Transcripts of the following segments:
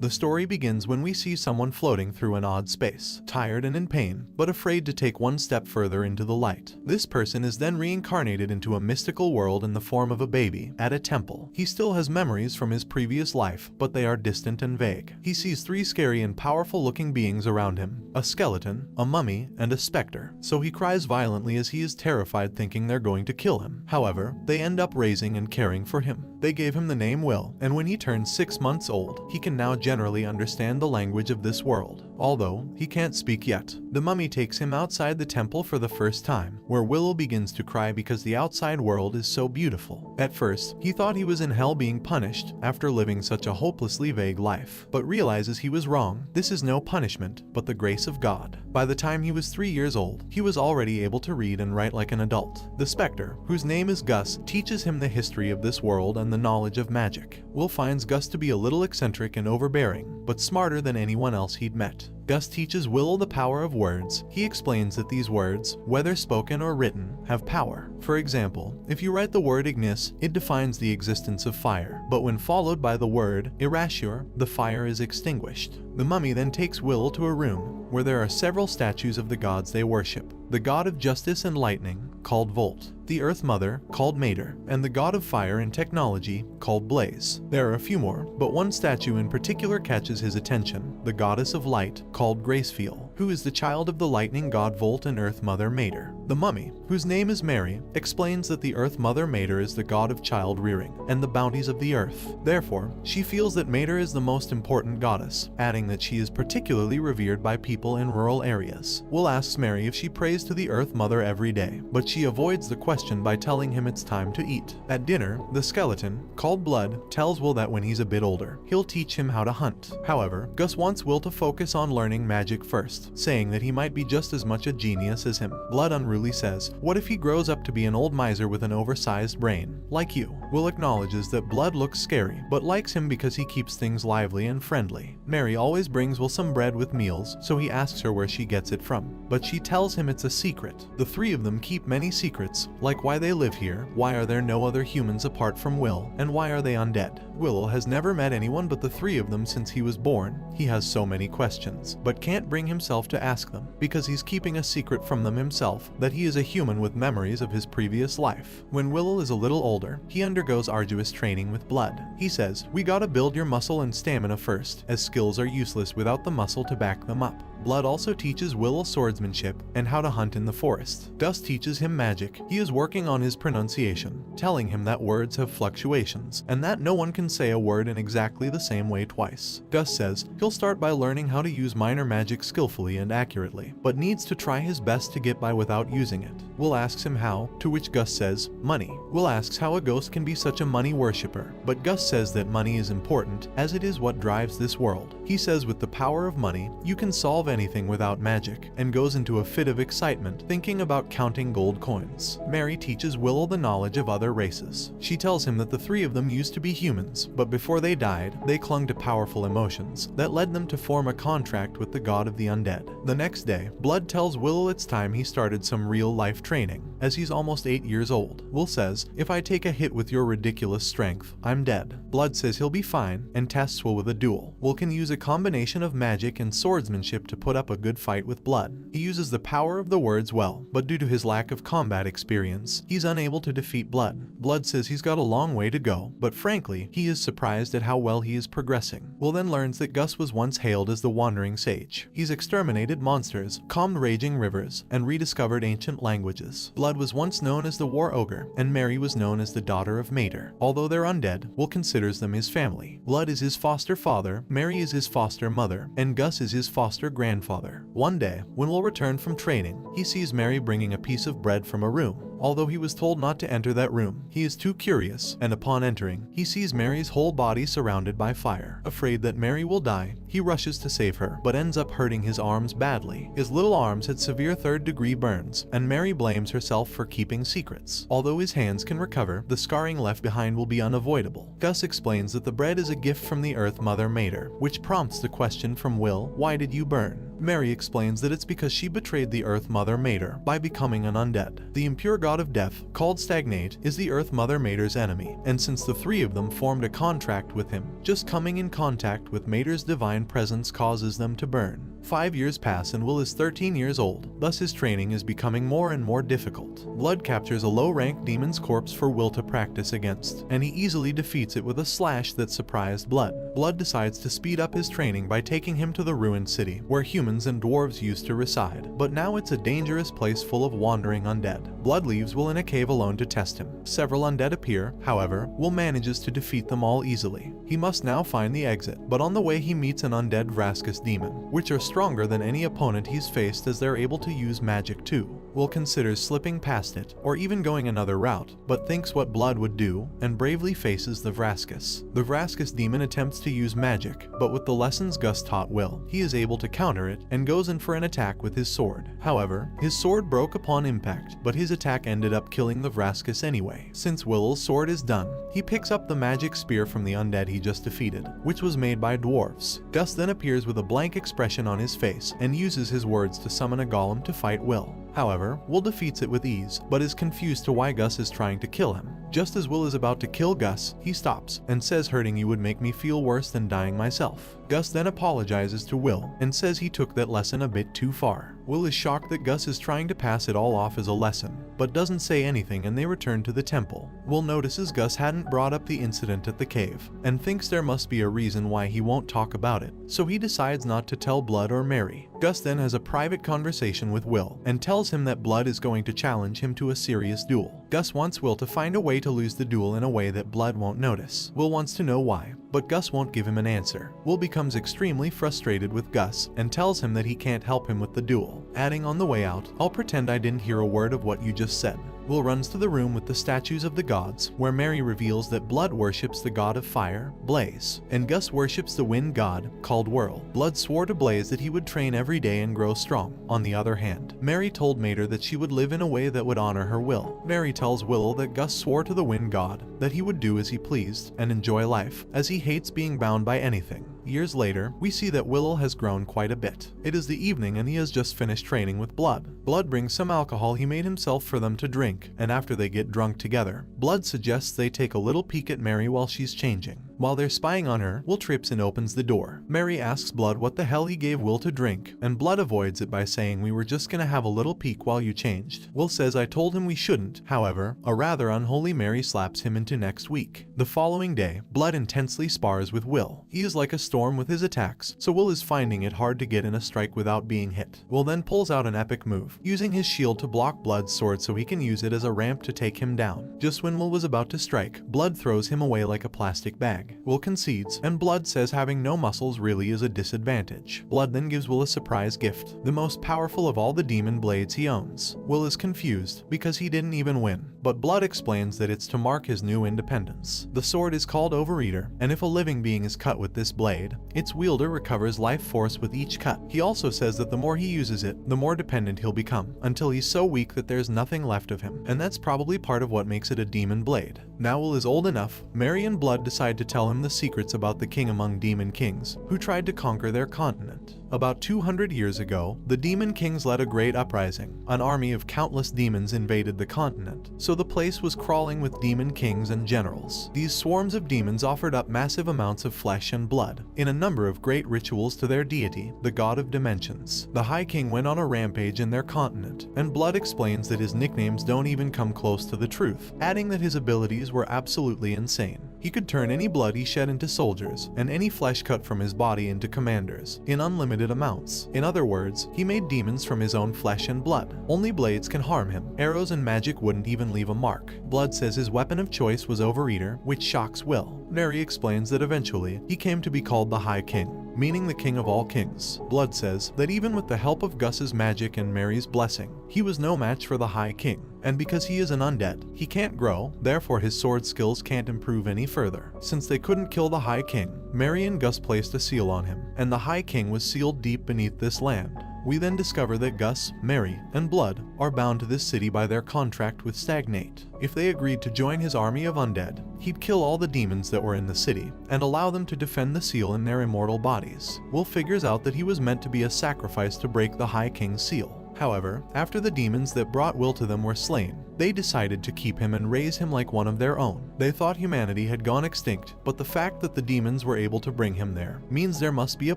The story begins when we see someone floating through an odd space, tired and in pain, but afraid to take one step further into the light. This person is then reincarnated into a mystical world in the form of a baby at a temple. He still has memories from his previous life, but they are distant and vague. He sees three scary and powerful looking beings around him: a skeleton, a mummy, and a specter. So he cries violently as he is terrified, thinking they're going to kill him. However, they end up raising and caring for him. They gave him the name Will, and when he turns 6 months old, he can now generally understand the language of this world, although he can't speak yet. The mummy takes him outside the temple for the first time, where Will begins to cry because the outside world is so beautiful. At first, he thought he was in hell being punished after living such a hopelessly vague life, but realizes he was wrong. This is no punishment, but the grace of God. By the time he was 3 years old, he was already able to read and write like an adult. The specter, whose name is Gus, teaches him the history of this world and the knowledge of magic. Will finds Gus to be a little eccentric and overbearing, but smarter than anyone else he'd met. Gus teaches Will the power of words. He explains that these words, whether spoken or written, have power. For example, if you write the word ignis, it defines the existence of fire, but when followed by the word irasure, the fire is extinguished. The mummy then takes Will to a room where there are several statues of the gods they worship: the god of justice and lightning, called Volt, the Earth Mother, called Mater, and the god of fire and technology, called Blaze. There are a few more, but one statue in particular catches his attention: the goddess of light, called Gracefeel, who is the child of the lightning god Volt and Earth Mother Mater. The mummy, whose name is Mary, explains that the Earth Mother Mater is the god of child rearing and the bounties of the earth. Therefore, she feels that Mater is the most important goddess, adding that she is particularly revered by people in rural areas. Will asks Mary if she prays to the Earth Mother every day, but she avoids the question by telling him it's time to eat. At dinner, the skeleton, called Blood, tells Will that when he's a bit older, he'll teach him how to hunt. However, Gus wants Will to focus on learning magic first, saying that he might be just as much a genius as him. Blood unruly says, "What if he grows up to be an old miser with an oversized brain, like you?" Will acknowledges that Blood looks scary, but likes him because he keeps things lively and friendly. Mary always brings Will some bread with meals, so he asks her where she gets it from, but she tells him it's a secret. The three of them keep many secrets, like why they live here, why are there no other humans apart from Will, and why are they undead. Will has never met anyone but the three of them since he was born. He has so many questions, but can't bring himself to ask them, because he's keeping a secret from them himself, that he is a human with memories of his previous life. When Will is a little older, he undergoes arduous training with Blood. He says, "We gotta build your muscle and stamina first, as skills are useless without the muscle to back them up." Blood also teaches Will swordsmanship and how to hunt in the forest. Gus teaches him magic. He is working on his pronunciation, telling him that words have fluctuations, and that no one can say a word in exactly the same way twice. Gus says he'll start by learning how to use minor magic skillfully and accurately, but needs to try his best to get by without using it. Will asks him how, to which Gus says, money. Will asks how a ghost can be such a money worshipper, but Gus says that money is important, as it is what drives this world. He says with the power of money, you can solve anything without magic, and goes into a fit of excitement, thinking about counting gold coins. Mary teaches Will the knowledge of other races. She tells him that the three of them used to be humans, but before they died, they clung to powerful emotions that led them to form a contract with the god of the undead. The next day, Blood tells Will it's time he started some real-life training, as he's almost 8 years old. Will says, "If I take a hit with your ridiculous strength, I'm dead." Blood says he'll be fine, and tests Will with a duel. Will can use a combination of magic and swordsmanship to put up a good fight with Blood. He uses the power of the words well, but due to his lack of combat experience, he's unable to defeat Blood. Blood says he's got a long way to go, but frankly, he is surprised at how well he is progressing. Will then learns that Gus was once hailed as the Wandering Sage. He's exterminated monsters, calmed raging rivers, and rediscovered ancient languages. Blood was once known as the War Ogre, and Mary was known as the daughter of Mater. Although they're undead, Will considers them his family. Blood is his foster father, Mary is his foster mother, and Gus is his foster grandfather. One day, when Will returned from training, he sees Mary bringing a piece of bread from a room. Although he was told not to enter that room, he is too curious, and upon entering, he sees Mary's whole body surrounded by fire. Afraid that Mary will die, he rushes to save her, but ends up hurting his arms badly. His little arms had severe third-degree burns, and Mary blames herself for keeping secrets. Although his hands can recover, the scarring left behind will be unavoidable. Gus explains that the bread is a gift from the Earth Mother Mater, which prompts the question from Will, "Why did you burn?" Mary explains that it's because she betrayed the Earth Mother Mater by becoming an undead. The impure god of death, called Stagnate, is the Earth Mother Mater's enemy, and since the three of them formed a contract with him, just coming in contact with Mater's divine presence causes them to burn. 5 years pass and Will is 13 years old, thus his training is becoming more and more difficult. Blood captures a low-ranked demon's corpse for Will to practice against, and he easily defeats it with a slash that surprised Blood. Blood decides to speed up his training by taking him to the ruined city, where humans and dwarves used to reside, but now it's a dangerous place full of wandering undead. Blood leaves Will in a cave alone to test him. Several undead appear, however, Will manages to defeat them all easily. He must now find the exit, but on the way he meets an undead Vrascus demon, which are stronger than any opponent he's faced as they're able to use magic too. Will considers slipping past it, or even going another route, but thinks what Blood would do, and bravely faces the Vrascus. The Vrascus demon attempts to use magic, but with the lessons Gus taught Will, he is able to counter it, and goes in for an attack with his sword. However, his sword broke upon impact, but his attack ended up killing the Vrascus anyway. Since Will's sword is done, he picks up the magic spear from the undead he just defeated, which was made by dwarves. Gus then appears with a blank expression on his face, and uses his words to summon a golem to fight Will. However, Will defeats it with ease, but is confused to why Gus is trying to kill him. Just as Will is about to kill Gus, he stops, and says hurting you would make me feel worse than dying myself. Gus then apologizes to Will, and says he took that lesson a bit too far. Will is shocked that Gus is trying to pass it all off as a lesson, but doesn't say anything and they return to the temple. Will notices Gus hadn't brought up the incident at the cave, and thinks there must be a reason why he won't talk about it, so he decides not to tell Blood or Mary. Gus then has a private conversation with Will, and tells him that Blood is going to challenge him to a serious duel. Gus wants Will to find a way to lose the duel in a way that Blood won't notice. Will wants to know why, but Gus won't give him an answer. Will becomes extremely frustrated with Gus, and tells him that he can't help him with the duel, adding on the way out, "I'll pretend I didn't hear a word of what you just said." Will runs to the room with the statues of the gods, where Mary reveals that Blood worships the god of fire, Blaze, and Gus worships the wind god, called Whirl. Blood swore to Blaze that he would train every day and grow strong. On the other hand, Mary told Mater that she would live in a way that would honor her will. Mary tells Will that Gus swore to the wind god that he would do as he pleased and enjoy life, as he hates being bound by anything. Years later, we see that Will has grown quite a bit. It is the evening and he has just finished training with Blood. Blood brings some alcohol he made himself for them to drink, and after they get drunk together, Blood suggests they take a little peek at Mary while she's changing. While they're spying on her, Will trips and opens the door. Mary asks Blood what the hell he gave Will to drink, and Blood avoids it by saying we were just gonna have a little peek while you changed. Will says I told him we shouldn't. However, a rather unholy Mary slaps him into next week. The following day, Blood intensely spars with Will. He is like a storm with his attacks, so Will is finding it hard to get in a strike without being hit. Will then pulls out an epic move, using his shield to block Blood's sword so he can use it as a ramp to take him down. Just when Will was about to strike, Blood throws him away like a plastic bag. Will concedes, and Blood says having no muscles really is a disadvantage. Blood then gives Will a surprise gift, the most powerful of all the demon blades he owns. Will is confused, because he didn't even win, but Blood explains that it's to mark his new independence. The sword is called Overeater, and if a living being is cut with this blade, its wielder recovers life force with each cut. He also says that the more he uses it, the more dependent he'll become, until he's so weak that there's nothing left of him, and that's probably part of what makes it a demon blade. Now Will is old enough, Mary and Blood decide to tell him the secrets about the king among demon kings, who tried to conquer their continent. About 200 years ago, the demon kings led a great uprising. An army of countless demons invaded the continent, so the place was crawling with demon kings and generals. These swarms of demons offered up massive amounts of flesh and blood, in a number of great rituals to their deity, the god of dimensions. The High King went on a rampage in their continent, and Blood explains that his nicknames don't even come close to the truth, adding that his abilities were absolutely insane. He could turn any blood he shed into soldiers, and any flesh cut from his body into commanders, in unlimited amounts. In other words, he made demons from his own flesh and blood. Only blades can harm him. Arrows and magic wouldn't even leave a mark. Blood says his weapon of choice was Overeater, which shocks Will. Mary explains that eventually, he came to be called the High King, meaning the king of all kings. Blood says that even with the help of Gus's magic and Mary's blessing, he was no match for the High King. And because he is an undead, he can't grow, therefore his sword skills can't improve any further. Since they couldn't kill the High King, Mary and Gus placed a seal on him, and the High King was sealed deep beneath this land. We then discover that Gus, Mary, and Blood are bound to this city by their contract with Stagnate. If they agreed to join his army of undead, he'd kill all the demons that were in the city and allow them to defend the seal in their immortal bodies. Will figures out that he was meant to be a sacrifice to break the High King's seal. However, after the demons that brought Will to them were slain, they decided to keep him and raise him like one of their own. They thought humanity had gone extinct, but the fact that the demons were able to bring him there means there must be a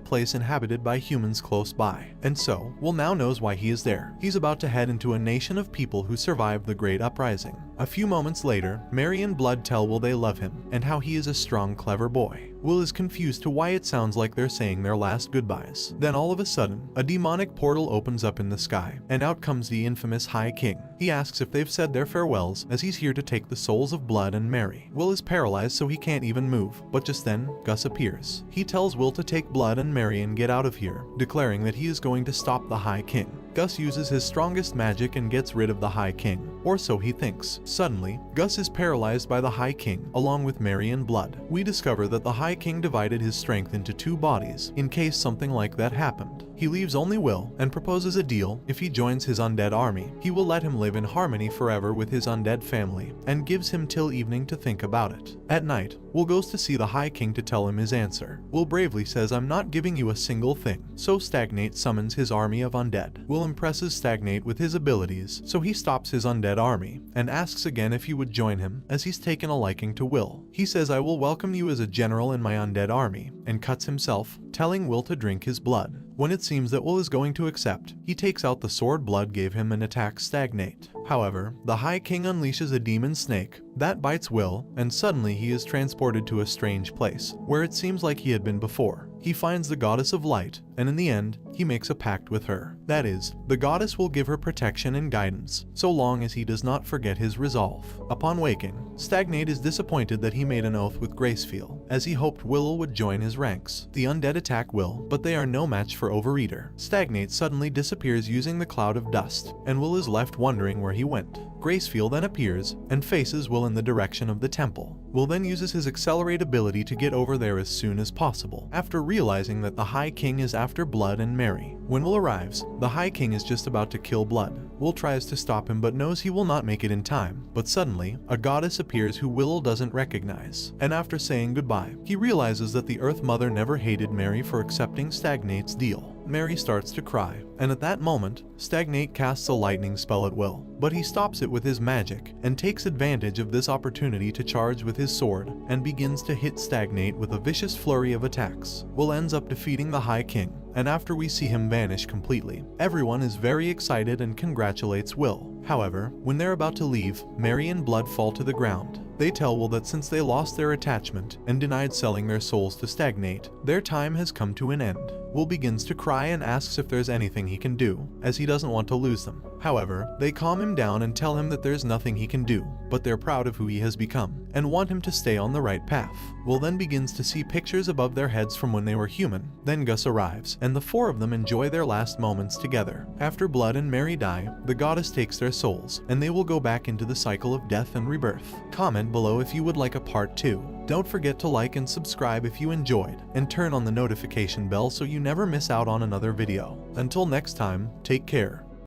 place inhabited by humans close by. And so, Will now knows why he is there. He's about to head into a nation of people who survived the Great Uprising. A few moments later, Mary and Blood tell Will they love him and how he is a strong, clever boy. Will is confused to why it sounds like they're saying their last goodbyes. Then all of a sudden, a demonic portal opens up in the sky, and out comes the infamous High King. He asks if they've said their farewells, as he's here to take the souls of Blood and Mary. Will is paralyzed so he can't even move, but just then, Gus appears. He tells Will to take Blood and Mary and get out of here, declaring that he is going to stop the High King. Gus uses his strongest magic and gets rid of the High King, or so he thinks. Suddenly, Gus is paralyzed by the High King, along with Mary and Blood. We discover that the High King divided his strength into two bodies, in case something like that happened. He leaves only Will and proposes a deal. If he joins his undead army, he will let him live in harmony forever with his undead family, and gives him till evening to think about it. At night, Will goes to see the High King to tell him his answer. Will bravely says, "I'm not giving you a single thing." So Stagnate summons his army of undead. Will impresses Stagnate with his abilities, so he stops his undead army and asks again if he would join him, as he's taken a liking to Will. He says, "I will welcome you as a general in my undead army," and cuts himself, telling Will to drink his blood. When it seems that Will is going to accept, he takes out the sword Blood gave him and attacks Stagnate. However, the High King unleashes a demon snake that bites Will, and suddenly he is transported to a strange place, where it seems like he had been before. He finds the Goddess of Light, and in the end, he makes a pact with her. That is, the goddess will give her protection and guidance, so long as he does not forget his resolve. Upon waking, Stagnate is disappointed that he made an oath with Gracefield, as he hoped Will would join his ranks. The undead attack Will, but they are no match for Overeater. Stagnate suddenly disappears using the cloud of dust, and Will is left wondering where he went. Gracefield then appears and faces Will in the direction of the temple. Will then uses his accelerate ability to get over there as soon as possible, after realizing that the High King is after Blood and Mary. When Will arrives, the High King is just about to kill Blood. Will tries to stop him but knows he will not make it in time, but suddenly, a goddess appears who Will doesn't recognize, and after saying goodbye, he realizes that the Earth Mother never hated Mary for accepting Stagnate's deal. Mary starts to cry, and at that moment, Stagnate casts a lightning spell at Will, but he stops it with his magic and takes advantage of this opportunity to charge with his sword and begins to hit Stagnate with a vicious flurry of attacks. Will ends up defeating the High King, and after we see him vanish completely, everyone is very excited and congratulates Will. However, when they're about to leave, Mary and Blood fall to the ground. They tell Will that since they lost their attachment and denied selling their souls to Stagnate, their time has come to an end. Will begins to cry and asks if there's anything he can do, as he doesn't want to lose them. However, they calm him down and tell him that there's nothing he can do, but they're proud of who he has become, and want him to stay on the right path. Will then begins to see pictures above their heads from when they were human. Then Gus arrives, and the four of them enjoy their last moments together. After Blood and Mary die, the goddess takes their souls, and they will go back into the cycle of death and rebirth. Comment below if you would like a part 2. Don't forget to like and subscribe if you enjoyed, and turn on the notification bell so you never miss out on another video. Until next time, take care.